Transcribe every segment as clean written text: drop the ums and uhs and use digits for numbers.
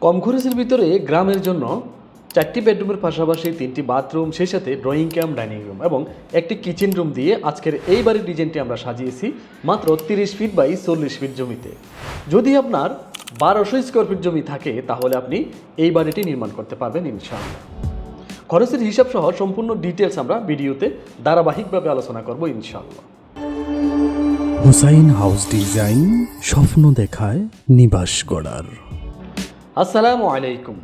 কম খরচের ভিতরে গ্রামের জন্য 4টি বেডরুমের পাশাপাশি 3টি বাথরুম, সেই সাথে ড্রয়িং ক্যাম, ডাইনিং রুম এবং একটি কিচেন রুম দিয়ে আজকের এই বাড়ির ডিজাইনটি আমরা সাজিয়েছি মাত্র 30 ফিট বাই 40 ফিট জমিতে। যদি আপনার 1200 স্কোয়ার ফিট জমি থাকে তাহলে আপনি এই বাড়িটি নির্মাণ করতে পারবেন ইনশাআল্লাহ। খরচের হিসাব সহ সম্পূর্ণ ডিটেলস আমরা ভিডিওতে ধারাবাহিকভাবে আলোচনা করব ইনশাআল্লাহ। হুসাইন হাউস ডিজাইন, স্বপ্ন দেখায় নিবাস গড়ার। আসসালামু আলাইকুম।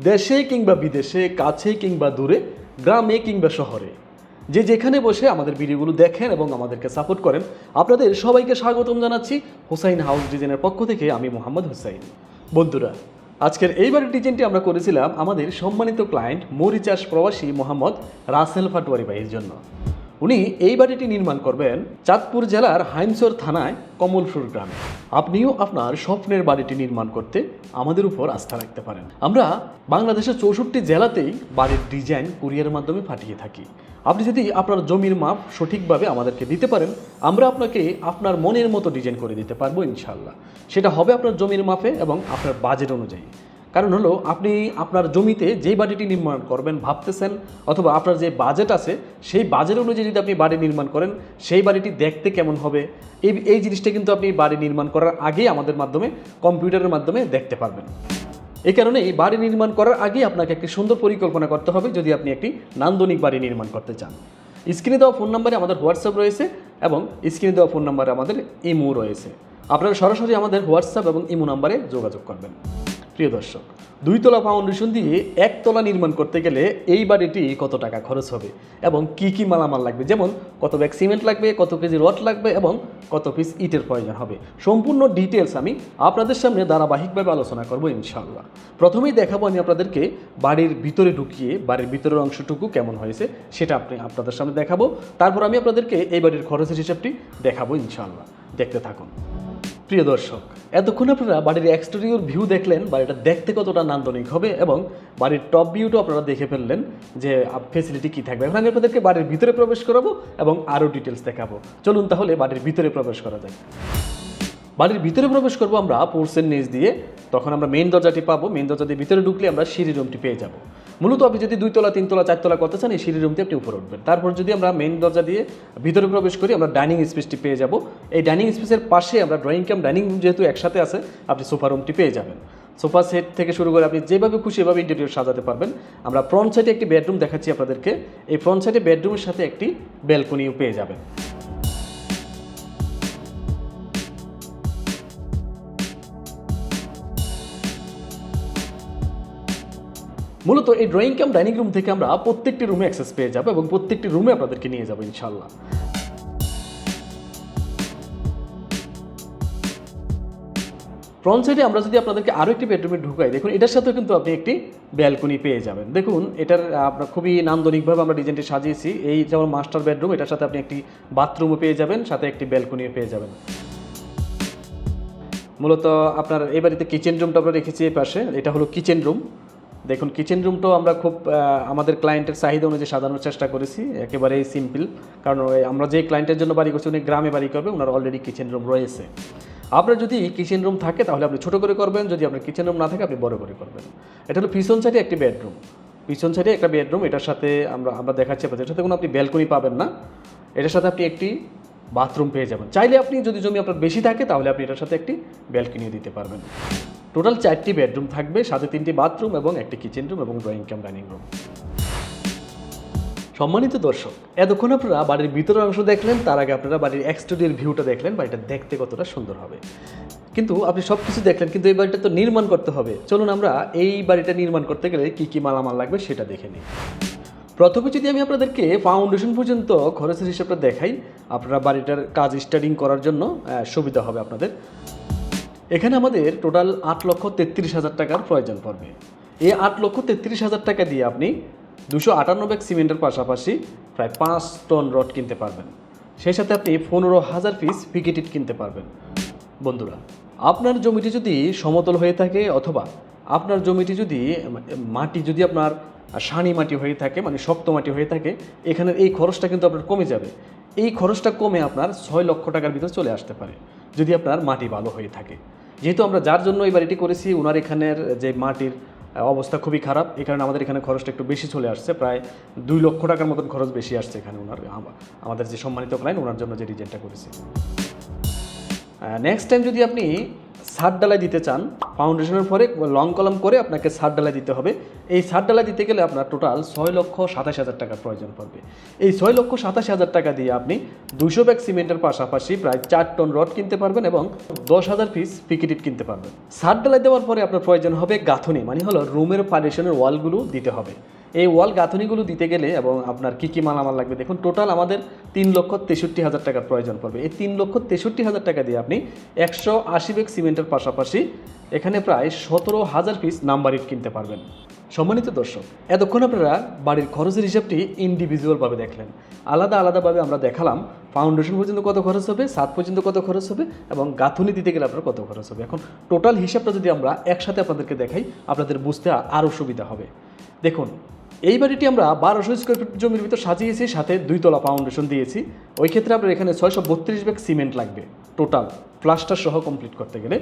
দেশে কিংবা বিদেশে, কাছে কিংবা দূরে, গ্রামে কিংবা শহরে, যে যেখানে বসে আমাদের ভিডিওগুলো দেখেন এবং আমাদেরকে সাপোর্ট করেন, আপনাদের সবাইকে স্বাগতম জানাচ্ছি হুসাইন হাউস ডিজাইনের পক্ষ থেকে। আমি মোহাম্মদ হুসাইন। বন্ধুরা, আজকের এই বাড়ির ডিজাইনটি আমরা করেছিলাম আমাদের সম্মানিত ক্লায়েন্ট মরিচাস প্রবাসী মোহাম্মদ রাসেল ফাটোয়ারি ভাইয়ের জন্য। উনি এই বাড়িটি নির্মাণ করবেন চাঁদপুর জেলার হাইমচর থানায় কমলপুর গ্রামে। আপনিও আপনার স্বপ্নের বাড়িটি নির্মাণ করতে আমাদের উপর আস্থা রাখতে পারেন। আমরা বাংলাদেশের 64 জেলাতেই বাড়ির ডিজাইন কুরিয়ারের মাধ্যমে পাঠিয়ে থাকি। আপনি যদি আপনার জমির মাপ সঠিকভাবে আমাদেরকে দিতে পারেন, আমরা আপনাকে আপনার মনের মতো ডিজাইন করে দিতে পারবো ইনশাআল্লাহ। সেটা হবে আপনার জমির মাপে এবং আপনার বাজেট অনুযায়ী। কারণ হলো, আপনি আপনার জমিতে যেই বাড়িটি নির্মাণ করবেন ভাবতেছেন, অথবা আপনার যে বাজেট আছে সেই বাজেট অনুযায়ী যদি আপনি বাড়ি নির্মাণ করেন, সেই বাড়িটি দেখতে কেমন হবে এই জিনিসটা কিন্তু আপনি বাড়ি নির্মাণ করার আগেই আমাদের মাধ্যমে কম্পিউটারের মাধ্যমে দেখতে পারবেন। এই কারণে এই বাড়ি নির্মাণ করার আগেই আপনাকে একটি সুন্দর পরিকল্পনা করতে হবে যদি আপনি একটি নান্দনিক বাড়ি নির্মাণ করতে চান। স্ক্রিনে দেওয়া ফোন নাম্বারে আমাদের হোয়াটসঅ্যাপ রয়েছে এবং স্ক্রিনে দেওয়া ফোন নাম্বারে আমাদের ইমো রয়েছে। আপনারা সরাসরি আমাদের হোয়াটসঅ্যাপ এবং ইমো নাম্বারে যোগাযোগ করবেন। প্রিয় দর্শক, 2 তলা ফাউন্ডেশন দিয়ে 1 তলা নির্মাণ করতে গেলে এই বাড়িটি কত টাকা খরচ হবে এবং কি কি মালামাল লাগবে, যেমন কত ব্যাগ সিমেন্ট লাগবে, কত কেজি রড লাগবে এবং কত পিস ইটের প্রয়োজন হবে, সম্পূর্ণ ডিটেলস আমি আপনাদের সামনে ধারাবাহিকভাবে আলোচনা করব ইনশাআল্লাহ। প্রথমেই দেখাবো আমি আপনাদেরকে বাড়ির ভিতরে ঢুকিয়ে বাড়ির ভিতরের অংশটুকু কেমন হয়েছে সেটা আপনাদের সামনে দেখাবো। তারপর আমি আপনাদেরকে এই বাড়ির খরচের হিসাবটি দেখাবো ইনশাআল্লাহ। দেখতে থাকুন। প্রিয় দর্শক, এতক্ষণ আপনারা বাড়ির এক্সটেরিয়র ভিউ দেখলেন, বাড়িটা দেখতে কতটা নান্দনিক হবে এবং বাড়ির টপ ভিউটাও আপনারা দেখে ফেললেন যে ফেসিলিটি কী থাকবে। এখন আমি আপনাদেরকে বাড়ির ভিতরে প্রবেশ করাবো এবং আরও ডিটেলস দেখাবো। চলুন তাহলে বাড়ির ভিতরে প্রবেশ করা যায়। বাড়ির ভিতরে প্রবেশ করবো আমরা পোর্সের নিচ দিয়ে। তখন আমরা মেইন দরজাটি পাবো। মেইন দরজা দিয়ে ভিতরে ঢুকলে আমরা সিঁড়ি রুমটি পেয়ে যাব। মূলত আপনি যদি 2 তলা, 3 তলা, 4 তলা করতে চান, এই সিঁড়ি রুমটি আপনি উপরে উঠবেন। তারপর যদি আমরা মেইন দরজা দিয়ে ভিতরে প্রবেশ করি, আমরা ডাইনিং স্পেসটি পেয়ে যাব। এই ডাইনিং স্পেসের পাশে আমরা ড্রয়িং ক্যাম, ডাইনিং রুম যেহেতু একসাথে আছে, আপনি সোফা রুমটি পেয়ে যাবেন। সোফা সেট থেকে শুরু করে আপনি যেভাবে খুশি এভাবে ইন্টেরিয়র সাজাতে পারবেন। আমরা ফ্রন্ট সাইডে একটি বেডরুম দেখাচ্ছি আপনাদেরকে। এই ফ্রন্ট সাইডে বেডরুমের সাথে একটি ব্যালকনিও পেয়ে যাবেন। মূলত এই ড্রয়িং ক্যাম, ডাইনিং রুম থেকে আমরা প্রত্যেকটি রুমে অ্যাক্সেস পেয়ে যাবো এবং প্রত্যেকটি রুমে আপনাদেরকে নিয়ে যাবো ইনশাআল্লাহ। ফ্রন্ট সাইডে আমরা যদি আপনাদেরকে আরও একটি বেডরুমে ঢুকাই, দেখুন এটার সাথেও কিন্তু আপনি একটি ব্যালকনি পেয়ে যাবেন। দেখুন এটার আপনার খুবই নান্দনিকভাবে আমরা ডিজাইনটি সাজিয়েছি। এই যেমন মাস্টার বেডরুম, এটার সাথে আপনি একটি বাথরুমও পেয়ে যাবেন, সাথে একটি ব্যালকনিও পেয়ে যাবেন। মূলত আপনার এই বাড়িতে কিচেন রুমটা আমরা রেখেছি এই পাশে। এটা হলো কিচেন রুম। দেখুন কিচেন রুমটাও আমরা খুব আমাদের ক্লায়েন্টের চাহিদা অনুযায়ী সাজানোর চেষ্টা করেছি, একেবারেই সিম্পল। কারণ আমরা যে ক্লায়েন্টের জন্য বাড়ি করছি উনি গ্রামে বাড়ি করবে, ওনার অলরেডি কিচেন রুম রয়েছে। আপনার যদি কিচেন রুম থাকে তাহলে আপনি ছোটো করে করবেন, যদি আপনার কিচেন রুম না থাকে আপনি বড় করে করবেন। এটা হলো পিছন সাইডে একটি বেডরুম। পিছন সাইডে একটা বেডরুম, এটার সাথে আমরা দেখাচ্ছি আপনাদের, এটার সাথে কোনো আপনি ব্যালকনি পাবেন না। এটার সাথে আপনি একটি বাথরুম পেয়ে যাবেন। চাইলে আপনি যদি জমি আপনার বেশি থাকে তাহলে আপনি এটার সাথে একটি ব্যালকনিও দিতে পারবেন। টোটাল 4টি বেডরুম থাকবে, সাথে 3টি বাথরুম এবং একটি কিচেন রুম এবং ড্রয়িং ক্যাম, ডাইনিং রুম। সম্মানিত দর্শক, এতক্ষণ আপনারা বাড়ির ভিতরের অংশ দেখলেন, তার আগে আপনারা বাড়ির এক্সটেরিয়র ভিউটা দেখলেন, বাড়িটা দেখতে কতটা সুন্দর হবে। কিন্তু আপনি সব কিছু দেখলেন, কিন্তু এই বাড়িটা তো নির্মাণ করতে হবে। চলুন আমরা এই বাড়িটা নির্মাণ করতে গেলে কী কী মালামাল লাগবে সেটা দেখে নিই। প্রথমে যদি আমি আপনাদেরকে ফাউন্ডেশন পর্যন্ত খরচের হিসাবটা দেখাই, আপনারা বাড়িটার কাজ স্টার্টিং করার জন্য সুবিধা হবে আপনাদের। এখানে আমাদের টোটাল 8,33,000 টাকার প্রয়োজন পড়বে। এই 8,33,000 টাকা দিয়ে আপনি 258 ব্যাগ সিমেন্টের পাশাপাশি প্রায় 5 টন রড কিনতে পারবেন। সেই সাথে আপনি 15,000 পিস পিকেট ইট কিনতে পারবেন। বন্ধুরা, আপনার জমিটি যদি সমতল হয়ে থাকে অথবা আপনার জমিটি যদি মাটি যদি আপনার সানি মাটি হয়ে থাকে, মানে শক্ত মাটি হয়ে থাকে, এখানের এই খরচটা কিন্তু আপনার কমে যাবে। এই খরচটা কমে আপনার 6 লক্ষ টাকার ভিতরে চলে আসতে পারে যদি আপনার মাটি ভালো হয়ে থাকে। যেহেতু আমরা যার জন্য এই বাড়িটি করেছি ওনার এখানের যে মাটির অবস্থা খুবই খারাপ, এই কারণে আমাদের এখানে খরচটা একটু বেশি চলে আসছে, প্রায় 2 লক্ষ টাকার মতন খরচ বেশি আসছে এখানে ওনার আমাদের যে সম্মানিত ক্লায়েন্ট ওনার জন্য যে ডিজাইনটা করেছি। নেক্সট টাইম যদি আপনি ছাদ ডালাই দিতে চান, ফাউন্ডেশনের পরে লং কলাম করে আপনাকে ছাদ ডালাই দিতে হবে। এই ছাদ ডালাই দিতে গেলে আপনার টোটাল 6,27,000 টাকার প্রয়োজন পড়বে। এই 6,27,000 টাকা দিয়ে আপনি 200 ব্যাগ সিমেন্টের পাশাপাশি প্রায় 4 টন রড কিনতে পারবেন এবং 10,000 পিস পিকেট কিনতে পারবেন। ছাদ ডালাই দেওয়ার পরে আপনার প্রয়োজন হবে গাঁথনি, মানে হলো রুমের পার্টিশনের ওয়ালগুলো দিতে হবে। এই ওয়াল গাঁথনিগুলো দিতে গেলে এবং আপনার কী কী মালামাল লাগবে দেখুন, টোটাল আমাদের 3,63,000 টাকার প্রয়োজন পড়বে। এই 3,63,000 টাকা দিয়ে আপনি 180 ব্যাগ সিমেন্টের পাশাপাশি এখানে প্রায় 17,000 পিস নাম্বার ইট কিনতে পারবেন। সম্মানিত দর্শক, এতক্ষণ আপনারা বাড়ির খরচের হিসাবটি ইন্ডিভিজুয়ালভাবে দেখলেন। আলাদা আলাদাভাবে আমরা দেখালাম ফাউন্ডেশন পর্যন্ত কত খরচ হবে, ছাদ পর্যন্ত কত খরচ হবে এবং গাঁথনি দিতে গেলে আপনার কত খরচ হবে। এখন টোটাল হিসাবটা যদি আমরা একসাথে আপনাদেরকে দেখাই, আপনাদের বুঝতে আরও সুবিধা হবে। দেখুন, এই বাড়িটি আমরা 1200 স্কোয়ার ফিট জমির ভিতর সাজিয়েছি, সাথে 2 তলা ফাউন্ডেশন দিয়েছি। ওই ক্ষেত্রে আপনার এখানে 632 ব্যাগ সিমেন্ট লাগবে টোটাল প্লাস্টার সহ কমপ্লিট করতে গেলে।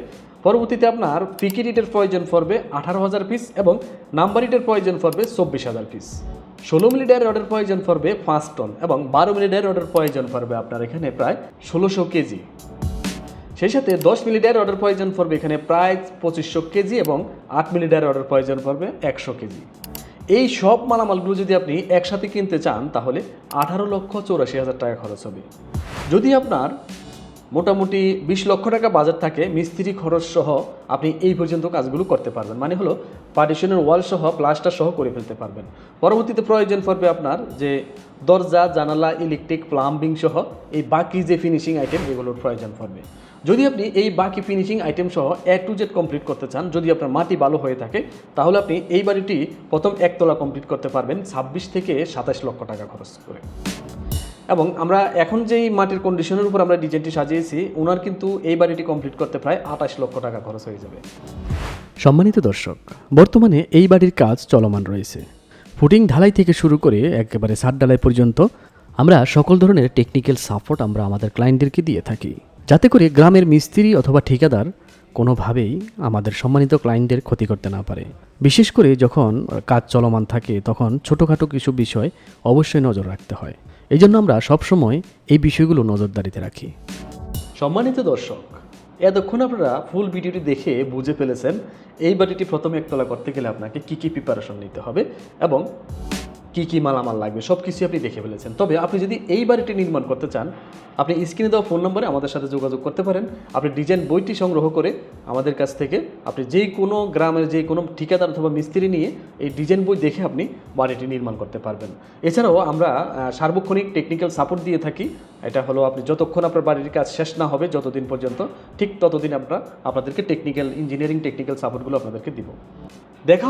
পরবর্তীতে আপনার পিকেট ইটের প্রয়োজন পড়বে 18,000 পিস এবং নাম্বার ইটের প্রয়োজন পড়বে 24,000 পিস। 16 মিলি ডাই রডের প্রয়োজন পড়বে 5 টন এবং 12 মিলি ডাই রডের প্রয়োজন পড়বে আপনার এখানে প্রায় 1600 কেজি। সেই সাথে 10 মিলি ডাই রডের প্রয়োজন পড়বে এখানে প্রায় 2500 কেজি এবং 8 মিলি ডাই রডের প্রয়োজন পড়বে 100 কেজি। এই সব মালামালগুলো যদি আপনি একসাথে কিনতে চান তাহলে 18,84,000 টাকা খরচ হবে। যদি আপনার মোটামুটি 20 লক্ষ টাকা বাজেট থাকে, মিস্ত্রি খরচ সহ আপনি এই পর্যন্ত কাজগুলো করতে পারবেন, মানে হলো পার্টিশনের ওয়াল সহ প্লাস্টার সহ করে ফেলতে পারবেন। পরবর্তীতে প্রয়োজন পড়বে আপনার যে দরজা, জানালা, ইলেকট্রিক, প্লাম্বিং সহ এই বাকি যে ফিনিশিং আইটেম এগুলোর প্রয়োজন পড়বে। যদি আপনি এই বাকি ফিনিশিং আইটেম সহ A to Z কমপ্লিট করতে চান, যদি আপনার মাটি ভালো হয়ে থাকে, তাহলে আপনি এই বাড়িটি প্রথম একতলা কমপ্লিট করতে পারবেন 26 থেকে 27 লক্ষ টাকা খরচ করে। এবং আমরা এখন যেই মাটির কন্ডিশনের উপর আমরা ডিজাইনটি সাজিয়েছি, ওনার কিন্তু এই বাড়িটি কমপ্লিট করতে প্রায় 28 লক্ষ টাকা খরচ হয়ে যাবে। সম্মানিত দর্শক, বর্তমানে এই বাড়ির কাজ চলমান রয়েছে। ফুটিং ঢালাই থেকে শুরু করে একেবারে ছাদ ঢালাই পর্যন্ত আমরা সকল ধরনের টেকনিক্যাল সাপোর্ট আমরা আমাদের ক্লায়েন্টদেরকে দিয়ে থাকি, যাতে করে গ্রামের মিস্ত্রি অথবা ঠিকাদার কোনোভাবেই আমাদের সম্মানিত ক্লায়েন্টদের ক্ষতি করতে না পারে। বিশেষ করে যখন কাজ চলমান থাকে তখন ছোটোখাটো কিছু বিষয় অবশ্যই নজর রাখতে হয়। এই জন্য আমরা সবসময় এই বিষয়গুলো নজরদারিতে রাখি। সম্মানিত দর্শক, এতক্ষণ আপনারা ফুল ভিডিওটি দেখে বুঝে ফেলেছেন এই বাড়িটি প্রথম একতলা করতে গেলে আপনাকে কী কী প্রিপারেশন নিতে হবে এবং কী কী মালামাল লাগবে সব কিছুই আপনি দেখে ফেলেছেন। তবে আপনি যদি এই বাড়িটি নির্মাণ করতে চান, আপনি স্ক্রিনে দেওয়া ফোন নম্বরে আমাদের সাথে যোগাযোগ করতে পারেন। আপনি ডিজাইন বইটি সংগ্রহ করে আমাদের কাছ থেকে আপনি যেই কোনো গ্রামের যে কোনো ঠিকাদার অথবা মিস্ত্রি নিয়ে এই ডিজাইন বই দেখে আপনি বাড়িটি নির্মাণ করতে পারবেন। এছাড়াও আমরা সার্বক্ষণিক টেকনিক্যাল সাপোর্ট দিয়ে থাকি। এটা হলো আপনি যতক্ষণ আপনার বাড়ির কাজ শেষ না হবে, যতদিন পর্যন্ত, ঠিক ততদিন আমরা আপনাদেরকে টেকনিক্যাল ইঞ্জিনিয়ারিং টেকনিক্যাল সাপোর্টগুলো আপনাদেরকে দিব। দেখা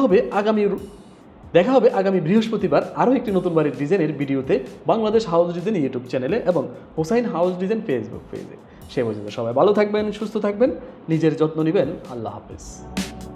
হবে আগামী বৃহস্পতিবার আরও একটি নতুন বাড়ির ডিজাইনের ভিডিওতে বাংলাদেশ হাউস ডিজাইন ইউটিউব চ্যানেলে এবং হোসাইন হাউস ডিজাইন ফেসবুক পেজে। সে পর্যন্ত সবাই ভালো থাকবেন, সুস্থ থাকবেন, নিজের যত্ন নেবেন। আল্লাহ হাফেজ।